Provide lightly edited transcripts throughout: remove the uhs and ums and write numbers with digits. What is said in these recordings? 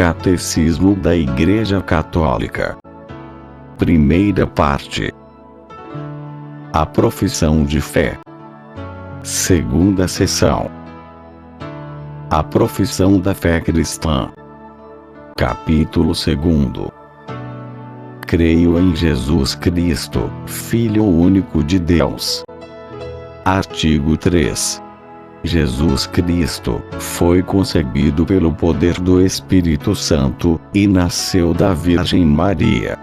Catecismo da Igreja Católica. Primeira parte. A profissão de fé. Segunda seção. A profissão da fé cristã. Capítulo 2. Creio em Jesus Cristo, Filho único de Deus. Artigo 3. Jesus Cristo foi concebido pelo poder do Espírito Santo, e nasceu da Virgem Maria.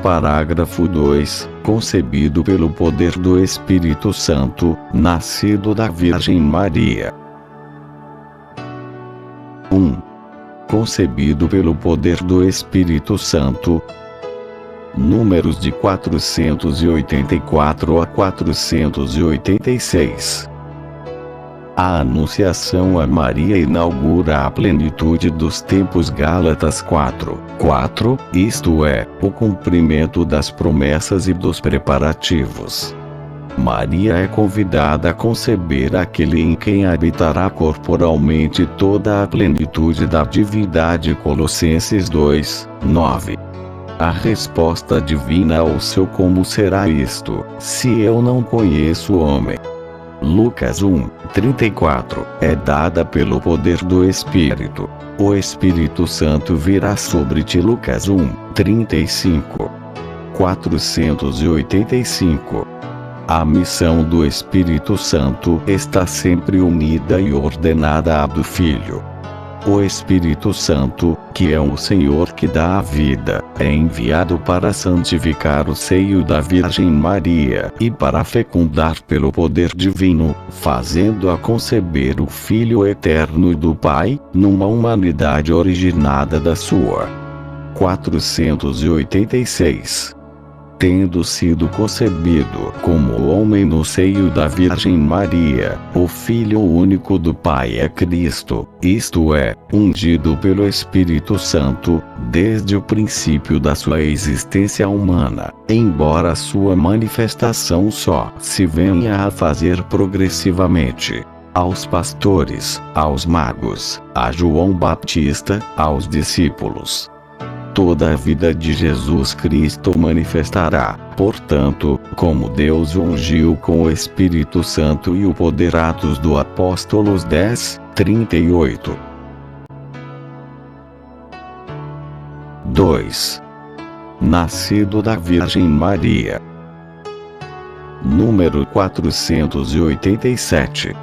Parágrafo 2. Concebido pelo poder do Espírito Santo, nascido da Virgem Maria. 1. Concebido pelo poder do Espírito Santo. Números de 484 a 486. A anunciação a Maria inaugura a plenitude dos tempos. Gálatas 4:4, isto é, o cumprimento das promessas e dos preparativos. Maria é convidada a conceber aquele em quem habitará corporalmente toda a plenitude da divindade. Colossenses 2:9. A resposta divina ao seu como será isto, se eu não conheço o homem. Lucas 1:34, é dada pelo poder do Espírito. O Espírito Santo virá sobre ti. Lucas 1:35. 485. A missão do Espírito Santo está sempre unida e ordenada à do Filho. O Espírito Santo, que é o Senhor que dá a vida, é enviado para santificar o seio da Virgem Maria e para fecundar pelo poder divino, fazendo-a conceber o Filho eterno do Pai, numa humanidade originada da sua. 486. Tendo sido concebido como homem no seio da Virgem Maria, o Filho único do Pai é Cristo, isto é, ungido pelo Espírito Santo, desde o princípio da sua existência humana, embora sua manifestação só se venha a fazer progressivamente. Aos pastores, aos magos, a João Batista, aos discípulos. Toda a vida de Jesus Cristo manifestará, portanto, como Deus o ungiu com o Espírito Santo e o poder. Atos dos Apóstolos 10:38. 2. Nascido da Virgem Maria. Número 487.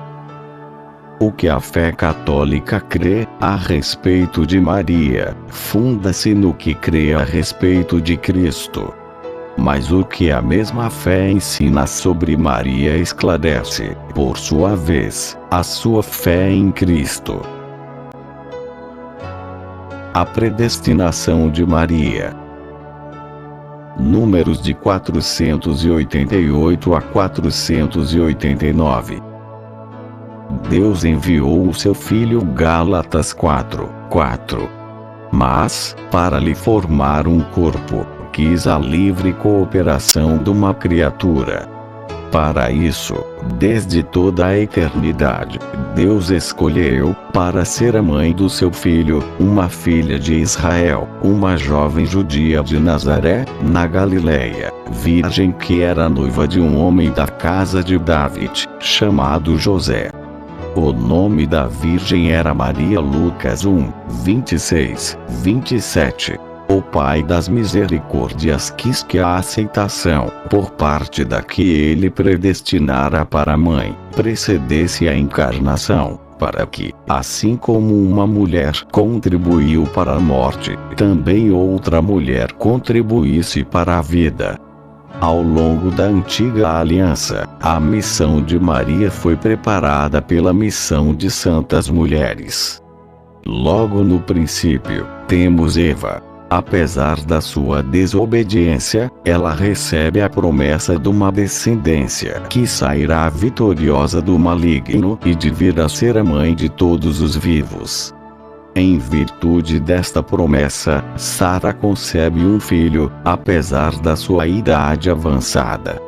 O que a fé católica crê a respeito de Maria, funda-se no que crê a respeito de Cristo. Mas o que a mesma fé ensina sobre Maria esclarece, por sua vez, a sua fé em Cristo. A predestinação de Maria. Números de 488 a 489. Deus enviou o seu Filho. Gálatas 4:4. Mas, para lhe formar um corpo, quis a livre cooperação de uma criatura. Para isso, desde toda a eternidade, Deus escolheu, para ser a mãe do seu Filho, uma filha de Israel, uma jovem judia de Nazaré, na Galileia, virgem que era noiva de um homem da casa de David, chamado José. O nome da virgem era Maria. Lucas 1:26-27. O Pai das misericórdias quis que a aceitação, por parte da que ele predestinara para mãe, precedesse a encarnação, para que, assim como uma mulher contribuiu para a morte, também outra mulher contribuísse para a vida. Ao longo da antiga aliança, a missão de Maria foi preparada pela missão de santas mulheres. Logo no princípio, temos Eva. Apesar da sua desobediência, ela recebe a promessa de uma descendência que sairá vitoriosa do maligno e de vir a ser a mãe de todos os vivos. Em virtude desta promessa, Sara concebe um filho, apesar da sua idade avançada.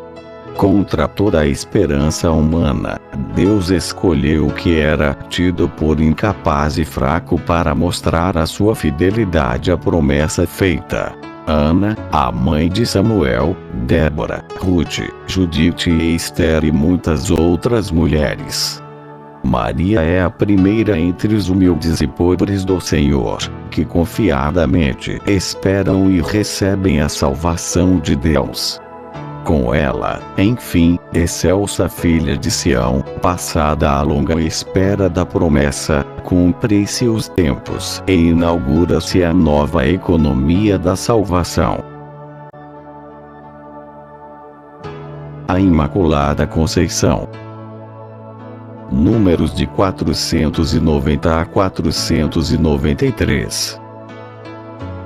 Contra toda a esperança humana, Deus escolheu o que era tido por incapaz e fraco para mostrar a sua fidelidade à promessa feita. Ana, a mãe de Samuel, Débora, Ruth, Judite e Esther e muitas outras mulheres. Maria é a primeira entre os humildes e pobres do Senhor, que confiadamente esperam e recebem a salvação de Deus. Com ela, enfim, excelsa filha de Sião, passada a longa espera da promessa, cumpre-se os tempos e inaugura-se a nova economia da salvação. A Imaculada Conceição. Números de 490 a 493.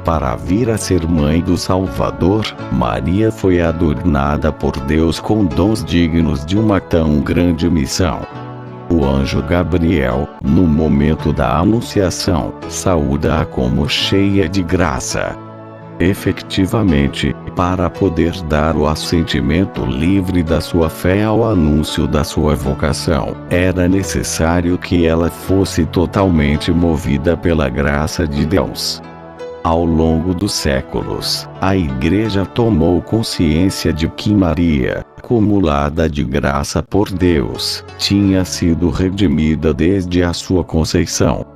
Para vir a ser mãe do Salvador, Maria foi adornada por Deus com dons dignos de uma tão grande missão. O anjo Gabriel, no momento da anunciação, saúda-a como cheia de graça. Efetivamente, para poder dar o assentimento livre da sua fé ao anúncio da sua vocação, era necessário que ela fosse totalmente movida pela graça de Deus. Ao longo dos séculos, a Igreja tomou consciência de que Maria, cumulada de graça por Deus, tinha sido redimida desde a sua conceição.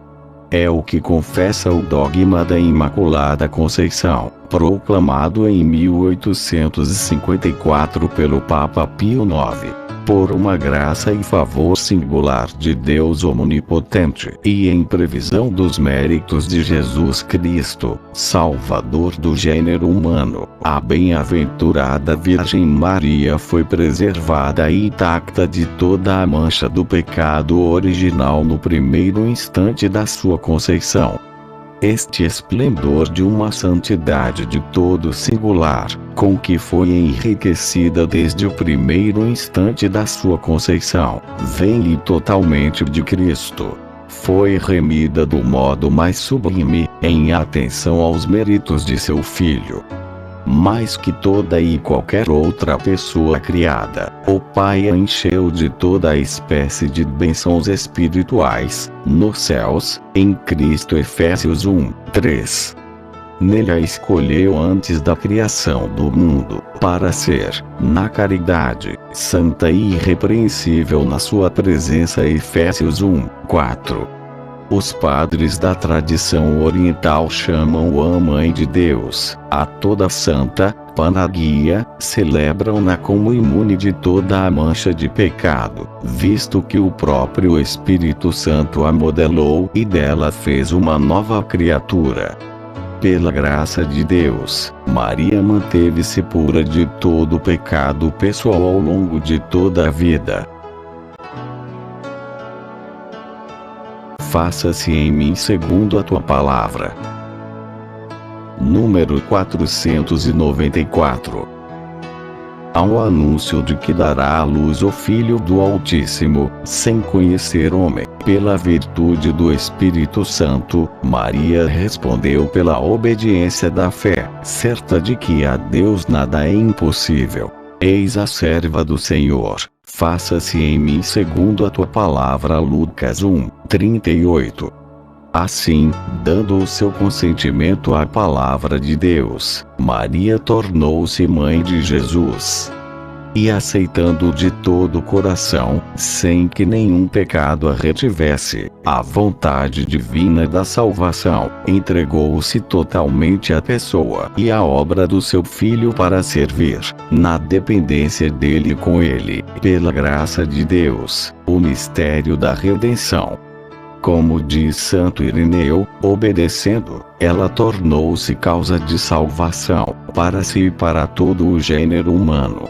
É o que confessa o dogma da Imaculada Conceição, proclamado em 1854 pelo Papa Pio IX. Por uma graça e favor singular de Deus Onipotente, e em previsão dos méritos de Jesus Cristo, Salvador do gênero humano, a bem-aventurada Virgem Maria foi preservada e intacta de toda a mancha do pecado original no primeiro instante da sua conceição. Este esplendor de uma santidade de todo singular, com que foi enriquecida desde o primeiro instante da sua conceição, vem-lhe totalmente de Cristo. Foi remida do modo mais sublime, em atenção aos méritos de seu Filho. Mais que toda e qualquer outra pessoa criada, o Pai a encheu de toda a espécie de bênçãos espirituais, nos céus, em Cristo. Efésios 1, 3. Nele a escolheu antes da criação do mundo, para ser, na caridade, santa e irrepreensível na sua presença. Efésios 1, 4. Os padres da tradição oriental chamam-a Mãe de Deus, a toda santa, Panagia, celebram-na como imune de toda a mancha de pecado, visto que o próprio Espírito Santo a modelou e dela fez uma nova criatura. Pela graça de Deus, Maria manteve-se pura de todo pecado pessoal ao longo de toda a vida. Faça-se em mim segundo a tua palavra. Número 494. Ao anúncio de que dará à luz o Filho do Altíssimo, sem conhecer homem, pela virtude do Espírito Santo, Maria respondeu pela obediência da fé, certa de que a Deus nada é impossível. Eis a serva do Senhor, faça-se em mim segundo a tua palavra. Lucas 1, 38. Assim, dando o seu consentimento à palavra de Deus, Maria tornou-se mãe de Jesus. E aceitando de todo o coração, sem que nenhum pecado a retivesse, a vontade divina da salvação, entregou-se totalmente à pessoa e à obra do seu Filho para servir, na dependência dele e com ele, pela graça de Deus, o mistério da redenção. Como diz Santo Irineu, obedecendo, ela tornou-se causa de salvação, para si e para todo o gênero humano.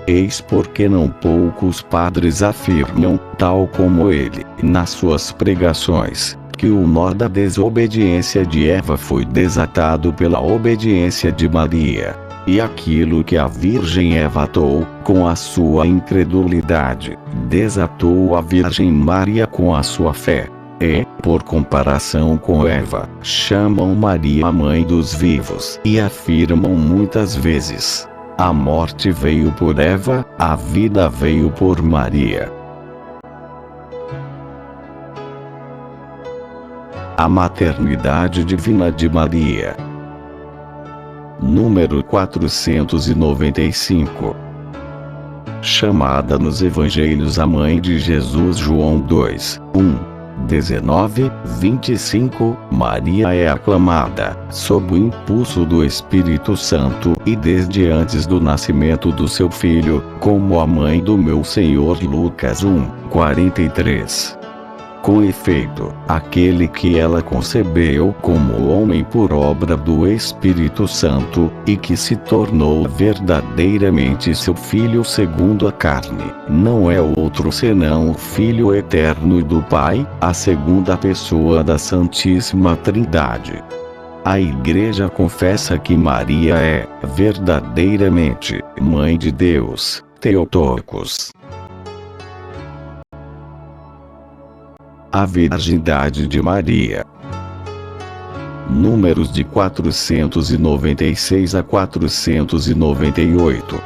Eis porque não poucos padres afirmam, tal como ele, nas suas pregações, que o nó da desobediência de Eva foi desatado pela obediência de Maria. E aquilo que a Virgem Eva atou, com a sua incredulidade, desatou a Virgem Maria com a sua fé. E, por comparação com Eva, chamam Maria a mãe dos vivos e afirmam muitas vezes: A morte veio por Eva, a vida veio por Maria. A maternidade divina de Maria. Número 495. Chamada nos Evangelhos a Mãe de Jesus, João 2, 19, 25, Maria é aclamada, sob o impulso do Espírito Santo, e desde antes do nascimento do seu filho, como a mãe do meu Senhor. Lucas 1, 43. Com efeito, aquele que ela concebeu como homem por obra do Espírito Santo, e que se tornou verdadeiramente seu Filho segundo a carne, não é outro senão o Filho eterno do Pai, a segunda pessoa da Santíssima Trindade. A Igreja confessa que Maria é, verdadeiramente, Mãe de Deus, Theotokos. A virgindade de Maria. Números de 496 a 498.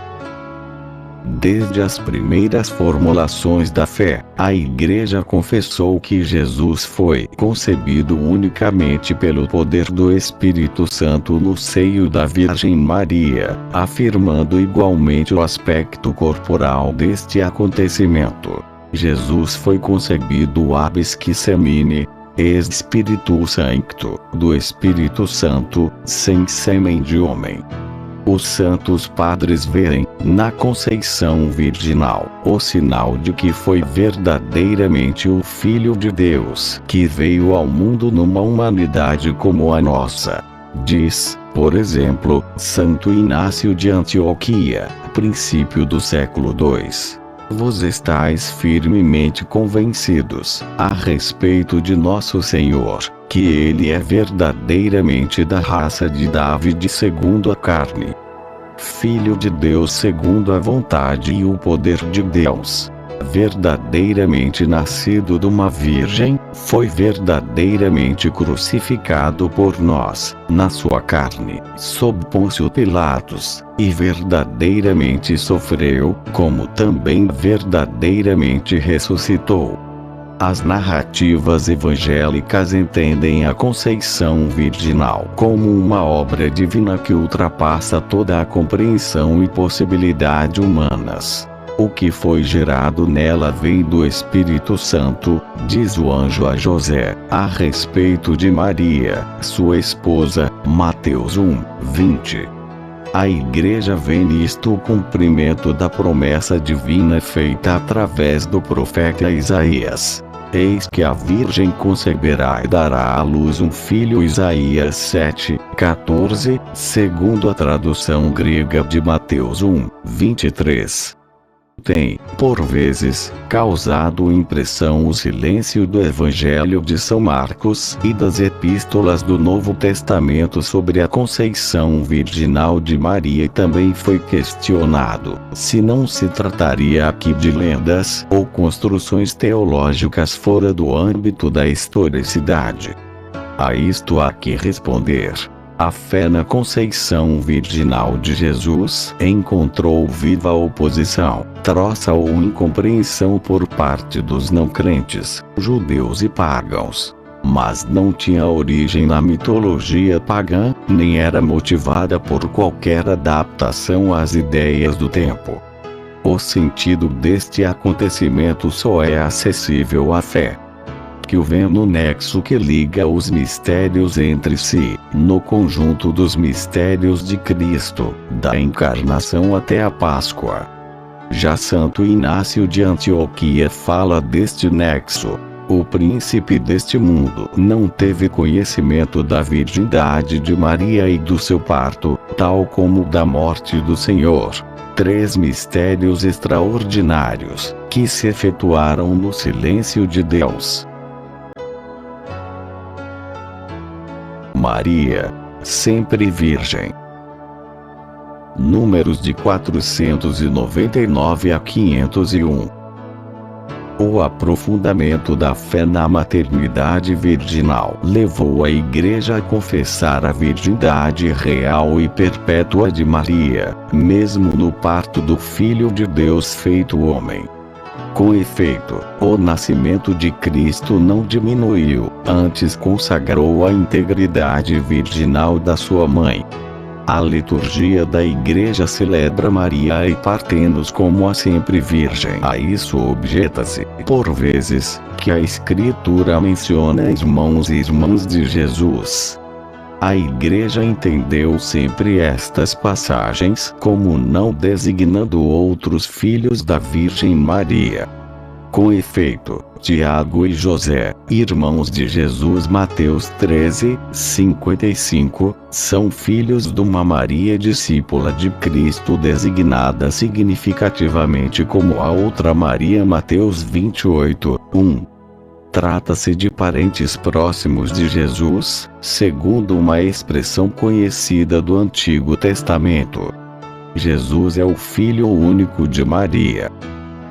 Desde as primeiras formulações da fé, a Igreja confessou que Jesus foi concebido unicamente pelo poder do Espírito Santo no seio da Virgem Maria, afirmando igualmente o aspecto corporal deste acontecimento. Jesus foi concebido ab semine, ex Spiritu Sancto, do Espírito Santo, sem sêmen de homem. Os santos padres veem, na conceição virginal, o sinal de que foi verdadeiramente o Filho de Deus, que veio ao mundo numa humanidade como a nossa. Diz, por exemplo, Santo Inácio de Antioquia, princípio do século II. Vós estáis firmemente convencidos, a respeito de nosso Senhor, que ele é verdadeiramente da raça de David segundo a carne. Filho de Deus segundo a vontade e o poder de Deus. Verdadeiramente nascido de uma virgem, foi verdadeiramente crucificado por nós, na sua carne, sob Pôncio Pilatos, e verdadeiramente sofreu, como também verdadeiramente ressuscitou. As narrativas evangélicas entendem a conceição virginal como uma obra divina que ultrapassa toda a compreensão e possibilidade humanas. O que foi gerado nela vem do Espírito Santo, diz o anjo a José, a respeito de Maria, sua esposa, Mateus 1, 20. A Igreja vê nisto o cumprimento da promessa divina feita através do profeta Isaías. Eis que a Virgem conceberá e dará à luz um filho. Isaías 7, 14, segundo a tradução grega de Mateus 1, 23. Tem, por vezes, causado impressão o silêncio do Evangelho de São Marcos e das epístolas do Novo Testamento sobre a conceição virginal de Maria, e também foi questionado se não se trataria aqui de lendas ou construções teológicas fora do âmbito da historicidade. A isto há que responder. A fé na conceição virginal de Jesus encontrou viva oposição, troça ou incompreensão por parte dos não crentes, judeus e pagãos. Mas não tinha origem na mitologia pagã, nem era motivada por qualquer adaptação às ideias do tempo. O sentido deste acontecimento só é acessível à fé, que o vê no nexo que liga os mistérios entre si, no conjunto dos mistérios de Cristo, da encarnação até a Páscoa. Já Santo Inácio de Antioquia fala deste nexo. O príncipe deste mundo não teve conhecimento da virgindade de Maria e do seu parto, tal como da morte do Senhor. 3 mistérios extraordinários, que se efetuaram no silêncio de Deus. Maria, sempre virgem. Números de 499 a 501. O aprofundamento da fé na maternidade virginal levou a Igreja a confessar a virgindade real e perpétua de Maria, mesmo no parto do Filho de Deus feito homem. Com efeito, o nascimento de Cristo não diminuiu, antes consagrou a integridade virginal da sua mãe. A liturgia da Igreja celebra Maria e Partenos como a sempre Virgem. A isso objeta-se, por vezes, que a Escritura menciona irmãos e irmãs de Jesus. A Igreja entendeu sempre estas passagens como não designando outros filhos da Virgem Maria. Com efeito, Tiago e José, irmãos de Jesus, Mateus 13:55, são filhos de uma Maria discípula de Cristo designada significativamente como a outra Maria, Mateus 28:1. Trata-se de parentes próximos de Jesus, segundo uma expressão conhecida do Antigo Testamento. Jesus é o Filho único de Maria.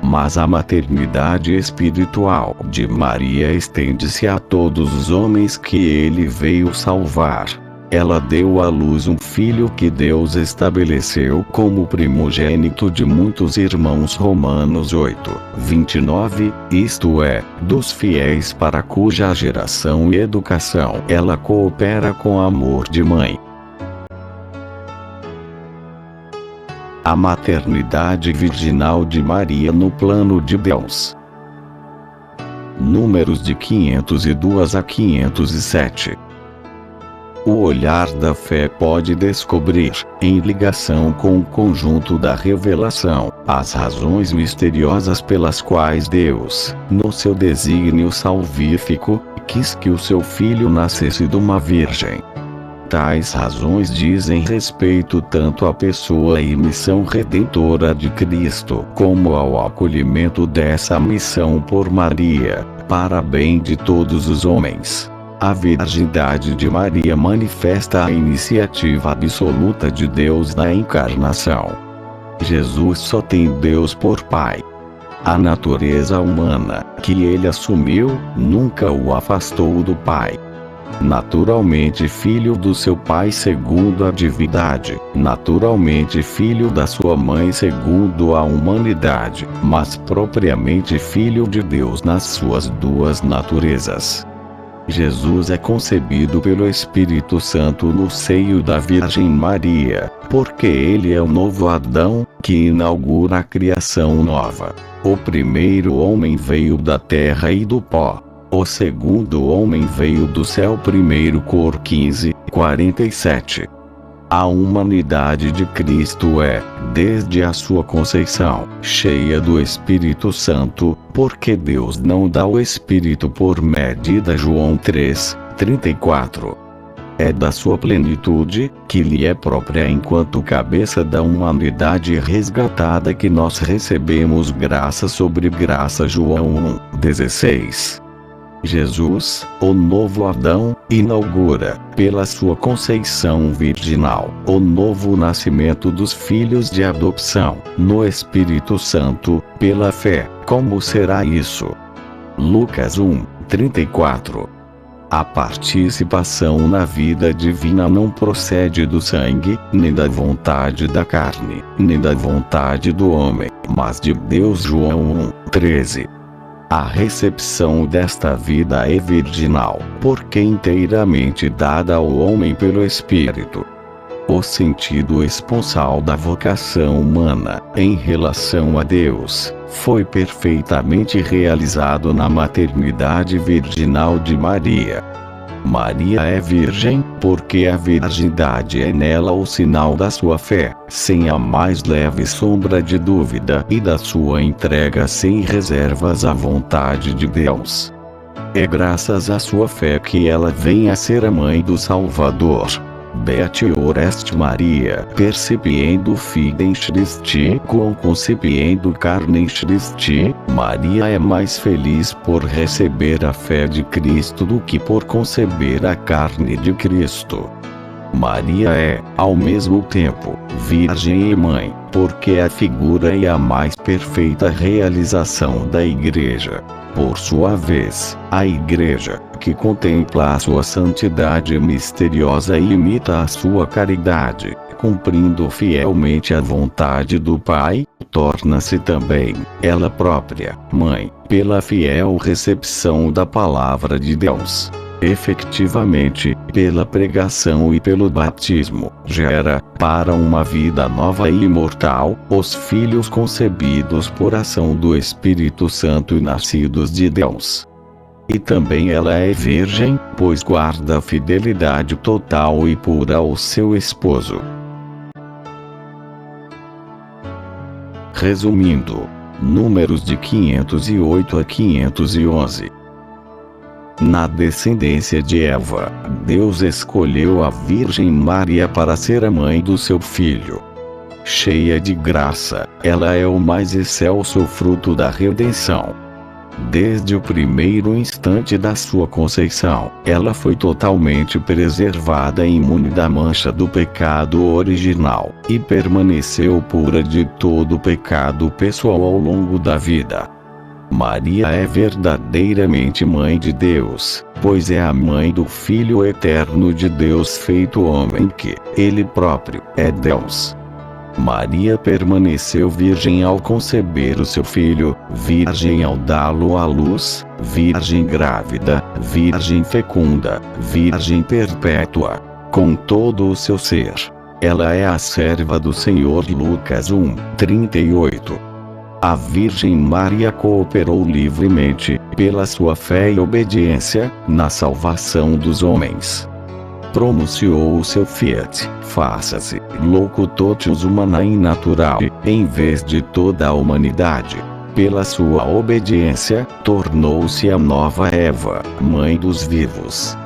Mas a maternidade espiritual de Maria estende-se a todos os homens que ele veio salvar. Ela deu à luz um filho que Deus estabeleceu como primogênito de muitos irmãos. Romanos 8:29, isto é, dos fiéis para cuja geração e educação ela coopera com amor de mãe. A maternidade virginal de Maria no plano de Deus. Números de 502 a 507. O olhar da fé pode descobrir, em ligação com o conjunto da revelação, as razões misteriosas pelas quais Deus, no seu desígnio salvífico, quis que o seu filho nascesse de uma virgem. Tais razões dizem respeito tanto à pessoa e missão redentora de Cristo, como ao acolhimento dessa missão por Maria, para bem de todos os homens. A virgindade de Maria manifesta a iniciativa absoluta de Deus na encarnação. Jesus só tem Deus por Pai. A natureza humana, que ele assumiu, nunca o afastou do Pai. Naturalmente filho do seu pai segundo a divindade, naturalmente filho da sua mãe segundo a humanidade, mas propriamente filho de Deus nas suas duas naturezas. Jesus é concebido pelo Espírito Santo no seio da Virgem Maria, porque ele é o novo Adão, que inaugura a criação nova. O primeiro homem veio da terra e do pó. O segundo homem veio do céu. 1 Cor 15:47. A humanidade de Cristo é, desde a sua conceição, cheia do Espírito Santo, porque Deus não dá o Espírito por medida. João 3:34. É da sua plenitude, que lhe é própria enquanto cabeça da humanidade resgatada, que nós recebemos graça sobre graça. João 1:16. Jesus, o novo Adão, inaugura, pela sua conceição virginal, o novo nascimento dos filhos de adoção, no Espírito Santo, pela fé. Como será isso? Lucas 1:34. A participação na vida divina não procede do sangue, nem da vontade da carne, nem da vontade do homem, mas de Deus. João 1:13. A recepção desta vida é virginal, porque inteiramente dada ao homem pelo Espírito. O sentido esponsal da vocação humana, em relação a Deus, foi perfeitamente realizado na maternidade virginal de Maria. Maria é virgem, porque a virgindade é nela o sinal da sua fé, sem a mais leve sombra de dúvida, e da sua entrega sem reservas à vontade de Deus. É graças à sua fé que ela vem a ser a mãe do Salvador. Beatior est Maria, percipiendo fidem Christi, quam concepiendo carnem Christi. Maria é mais feliz por receber a fé de Cristo do que por conceber a carne de Cristo. Maria é, ao mesmo tempo, virgem e mãe, porque é a figura e a mais perfeita realização da Igreja. Por sua vez, a Igreja, que contempla a sua santidade misteriosa e imita a sua caridade, cumprindo fielmente a vontade do Pai, torna-se também, ela própria, mãe, pela fiel recepção da Palavra de Deus. Efetivamente, pela pregação e pelo batismo, gera, para uma vida nova e imortal, os filhos concebidos por ação do Espírito Santo e nascidos de Deus. E também ela é virgem, pois guarda a fidelidade total e pura ao seu esposo. Resumindo, Números de 508 a 511. Na descendência de Eva, Deus escolheu a Virgem Maria para ser a mãe do seu filho. Cheia de graça, ela é o mais excelso fruto da redenção. Desde o primeiro instante da sua conceição, ela foi totalmente preservada e imune da mancha do pecado original, e permaneceu pura de todo pecado pessoal ao longo da vida. Maria é verdadeiramente mãe de Deus, pois é a mãe do Filho eterno de Deus feito homem que, Ele próprio, é Deus. Maria permaneceu virgem ao conceber o seu filho, virgem ao dá-lo à luz, virgem grávida, virgem fecunda, virgem perpétua, com todo o seu ser. Ela é a serva do Senhor. Lucas 1:38. A Virgem Maria cooperou livremente, pela sua fé e obediência, na salvação dos homens. Pronunciou o seu fiat, faça-se, locutotius humanae naturae, em vez de toda a humanidade. Pela sua obediência, tornou-se a nova Eva, mãe dos vivos.